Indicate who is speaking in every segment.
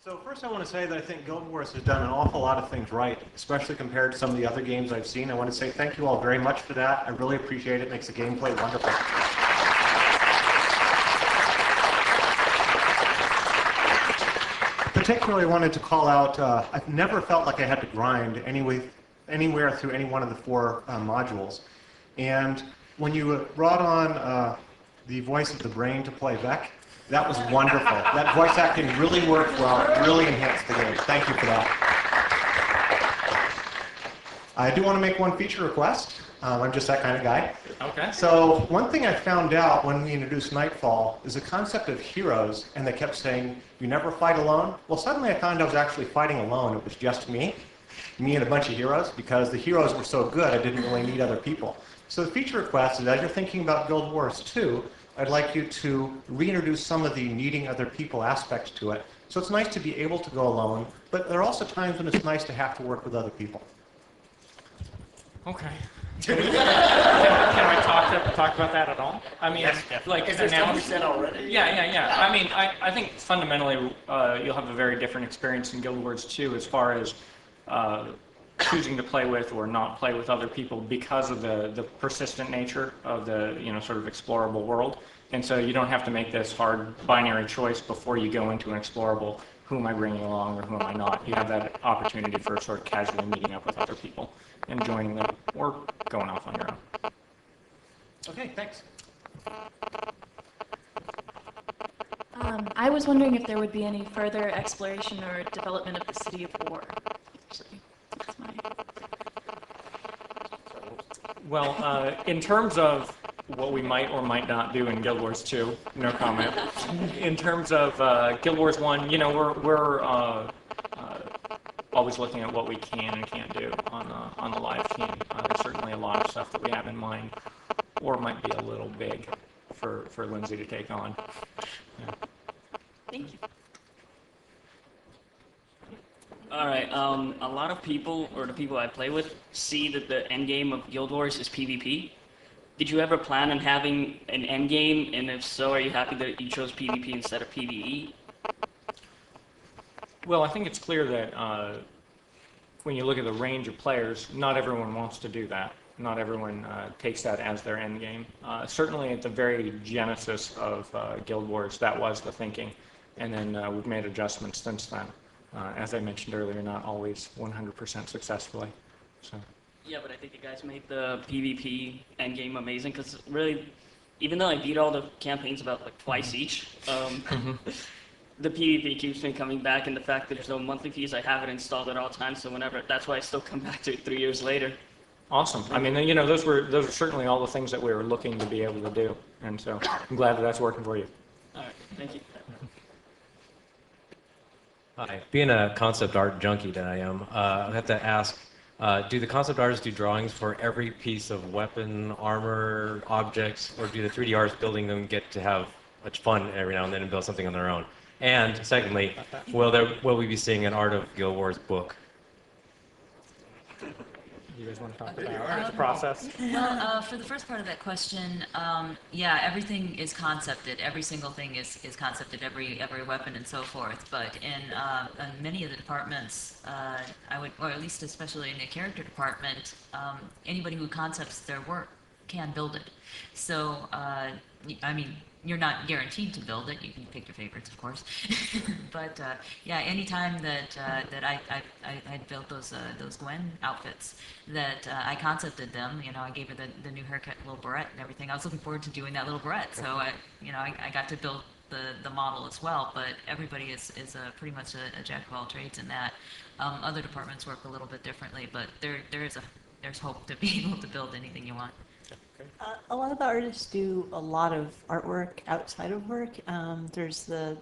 Speaker 1: So first I want to say that I think Guild Wars has done an awful lot of things right, especially compared to some of the other games I've seen. I want to say thank you all very much for that. I really appreciate it. It makes the gameplay wonderful. Particularly wanted to call out, I've never felt like I had to grind anywhere through any one of the four modules. And when you brought on the voice of the brain to play Vec, that was wonderful. That voice acting really worked well, really enhanced the game. Thank you for that. I do want to make one feature request. I'm just that kind of guy.
Speaker 2: Okay.
Speaker 1: So one thing I found out when we introduced Nightfall is the concept of heroes, and they kept saying, you never fight alone. Well, suddenly I found I was actually fighting alone. It was just me and a bunch of heroes, because the heroes were so good I didn't really need other people. So the feature request is, as you're thinking about Guild Wars 2, I'd like you to reintroduce some of the needing other people aspects to it. So it's nice to be able to go alone, but there are also times when it's nice to have to work with other people.
Speaker 2: Okay. Can I talk about that at all? I mean,
Speaker 3: Yes,
Speaker 2: like,
Speaker 3: is there something said already?
Speaker 2: Yeah. I mean, I think fundamentally you'll have a very different experience in Guild Wars 2 as far as choosing to play with or not play with other people because of the persistent nature of the sort of explorable world. And so you don't have to make this hard binary choice before you go into an explorable. Who am I bringing along or who am I not? You have that opportunity for sort of casually meeting up with other people and joining them or going off on your own.
Speaker 1: Okay, thanks.
Speaker 4: I was wondering if there would be any further exploration or development of the City of War. Actually, that's my...
Speaker 2: Well, in terms of what we might or might not do in Guild Wars 2, no comment. In terms of Guild Wars 1, we're always looking at what we can and can't do on the live team. There's certainly a lot of stuff that we have in mind, or might be a little big for Lindsay to take on. Yeah.
Speaker 4: Thank you.
Speaker 3: All right. A lot of people, or the people I play with, see that the end game of Guild Wars is PvP. Did you ever plan on having an end game? And if so, are you happy that you chose PvP instead of PvE?
Speaker 2: Well, I think it's clear that when you look at the range of players, not everyone wants to do that. Not everyone takes that as their end game. Certainly at the very genesis of Guild Wars, that was the thinking. And then we've made adjustments since then. As I mentioned earlier, not always 100% successfully. So.
Speaker 3: Yeah, but I think you guys made the PvP endgame amazing, because really, even though I beat all the campaigns about like twice each, the PvP keeps me coming back, and the fact that there's no monthly fees, I have it installed at all times, so whenever, that's why I still come back to it 3 years later.
Speaker 2: Awesome. I mean, those were certainly all the things that we were looking to be able to do, and so I'm glad that that's working for you.
Speaker 3: All right, thank you.
Speaker 5: Hi. Being a concept art junkie that I am, I have to ask, do the concept artists do drawings for every piece of weapon, armor, objects, or do the 3D artists building them get to have much fun every now and then and build something on their own? And secondly, will we be seeing an Art of Guild Wars book?
Speaker 2: You guys want to talk about the process?
Speaker 6: Well, for the first part of that question, yeah, everything is concepted. Every single thing is concepted, every weapon and so forth. But in many of the departments, or at least especially in the character department, anybody who concepts their work can build it. So, I mean, you're not guaranteed to build it. You can pick your favorites, of course. But yeah, anytime that I built those Gwen outfits, that I concepted them. I gave her the new haircut, little barrette, and everything. I was looking forward to doing that little barrette. So I got to build the model as well. But everybody is pretty much a jack of all trades in that. Other departments work a little bit differently, but there's hope to be able to build anything you want.
Speaker 7: A lot of the artists do a lot of artwork outside of work. There's the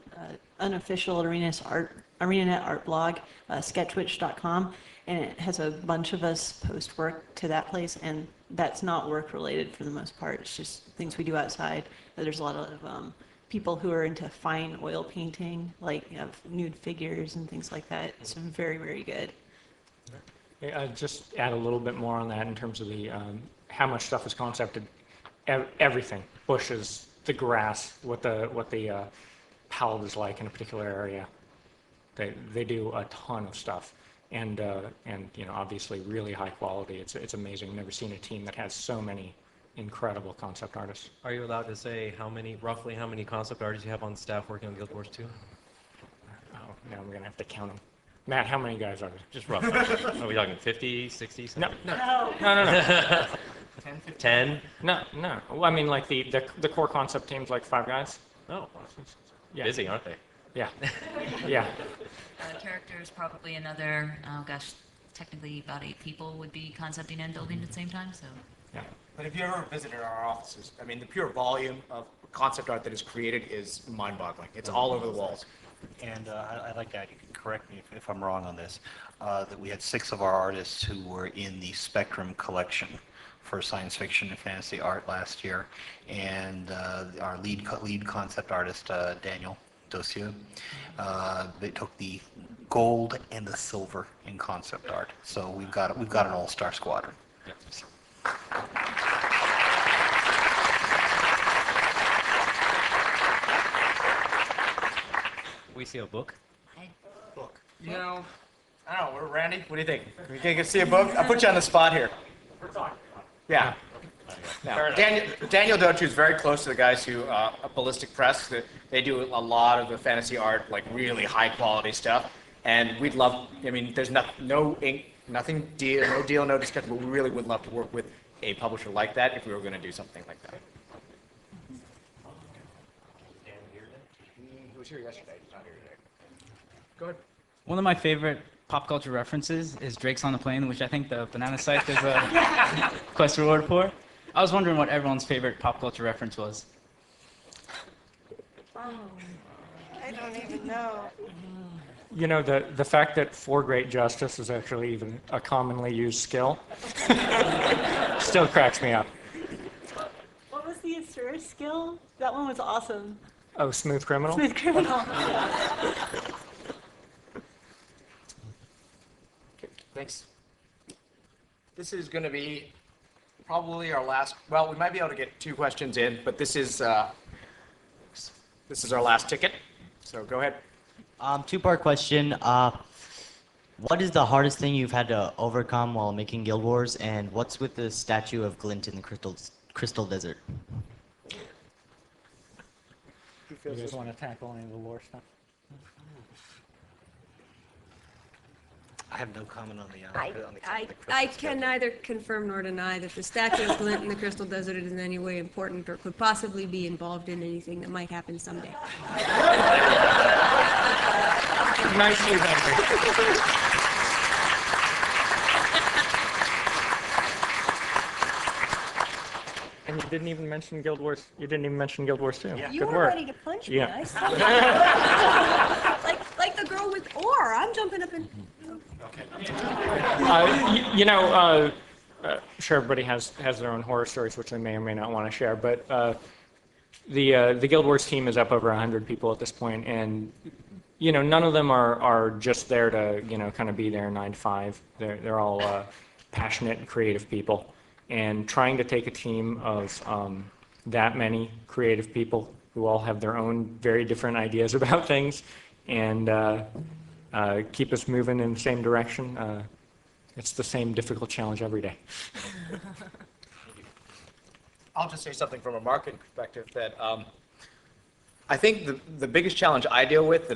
Speaker 7: unofficial ArenaNet art blog, sketchwitch.com, and it has a bunch of us post work to that place, and that's not work related for the most part. It's just things we do outside. There's a lot of people who are into fine oil painting, like nude figures and things like that. It's very, very good.
Speaker 2: Yeah, just add a little bit more on that in terms of the how much stuff is concepted. Everything, bushes, the grass, what the palette is like in a particular area. They do a ton of stuff, and you know, obviously really high quality. It's amazing. Never seen a team that has so many incredible concept artists.
Speaker 5: Are you allowed to say roughly how many concept artists you have on staff working on Guild Wars 2?
Speaker 2: Oh, now I'm gonna have to count them. Matt, how many guys are there?
Speaker 5: Just roughly. Are we talking 50, 60?
Speaker 2: No,
Speaker 5: 70?
Speaker 2: no.
Speaker 5: 10?
Speaker 2: No, no. Well, I mean, like the core concept team's like 5 guys.
Speaker 5: Oh,
Speaker 2: Yeah.
Speaker 5: busy, aren't they?
Speaker 2: Yeah. Yeah.
Speaker 6: Characters, probably another, oh gosh, technically about 8 people would be concepting and building at the same time, so.
Speaker 2: Yeah.
Speaker 8: But if you ever visited our offices, I mean, the pure volume of concept art that is created is mind-boggling. It's all over the walls.
Speaker 9: And I'd like to add, you can correct me if I'm wrong on this, that we had 6 of our artists who were in the Spectrum collection for science fiction and fantasy art last year. And our lead concept artist, Daniel Dossier, they took the gold and the silver in concept art. So we've got an all-star squadron.
Speaker 5: Yes. We see a book.
Speaker 8: You know, I don't know, Randy, what do you think? We can see a book? I'll put you on the spot here. Yeah. Now, Daniel Dotu is very close to the guys who Ballistic Press. They do a lot of the fantasy art, like really high quality stuff. And we'd love, I mean, there's no ink, no deal, no discussion, but we really would love to work with a publisher like that if we were going to do something like that. He was here yesterday, he's not here today. Go ahead.
Speaker 10: One of my favorite pop culture references is Drake's on the Plane, which I think the Banana Scythe is a quest reward for. I was wondering what everyone's favorite pop culture reference was.
Speaker 11: Oh, I don't even know.
Speaker 2: You know, the fact that For Great Justice is actually even a commonly used skill still cracks me up.
Speaker 7: What was the Asura skill? That one was awesome.
Speaker 2: Oh, Smooth Criminal?
Speaker 7: Smooth criminal.
Speaker 8: Thanks. This is going to be probably our last, well, we might be able to get 2 questions in, but this is our last ticket. So go ahead.
Speaker 12: 2-part question. What is the hardest thing you've had to overcome while making Guild Wars, and what's with the statue of Glint in the Crystal Desert?
Speaker 2: You guys want to tackle any of the lore stuff?
Speaker 9: I have no comment on the
Speaker 11: I can neither confirm nor deny that the statue of Glint in the Crystal Desert is in any way important or could possibly be involved in anything that might happen someday.
Speaker 2: Nicely done. And you didn't even mention Guild Wars. You didn't even mention Guild Wars 2.
Speaker 11: You
Speaker 2: Good
Speaker 11: were
Speaker 2: work.
Speaker 11: ready to punch me.
Speaker 2: Yeah.
Speaker 11: I saw that. like the girl with ore. I'm jumping up and.
Speaker 2: Sure, everybody has their own horror stories, which they may or may not want to share. But the Guild Wars team is up over 100 people at this point, and you know, none of them are just there to kind of be there 9 to 5. They're all passionate and creative people, and trying to take a team of that many creative people who all have their own very different ideas about things, and keep us moving in the same direction. It's the same difficult challenge every day.
Speaker 8: I'll just say something from a marketing perspective that I think the biggest challenge I deal with,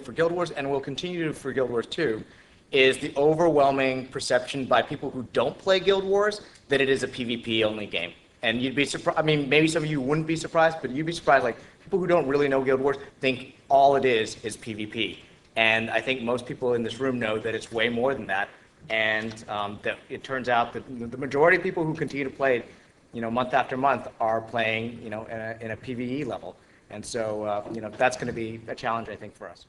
Speaker 8: for Guild Wars and will continue to for Guild Wars 2, is the overwhelming perception by people who don't play Guild Wars that it is a PvP only game. And you'd be surprised, I mean, maybe some of you wouldn't be surprised, but you'd be surprised, like, people who don't really know Guild Wars think all it is PvP. And I think most people in this room know that it's way more than that. And that it turns out that the majority of people who continue to play, month after month are playing, in a PvE level. And so, that's going to be a challenge, I think, for us.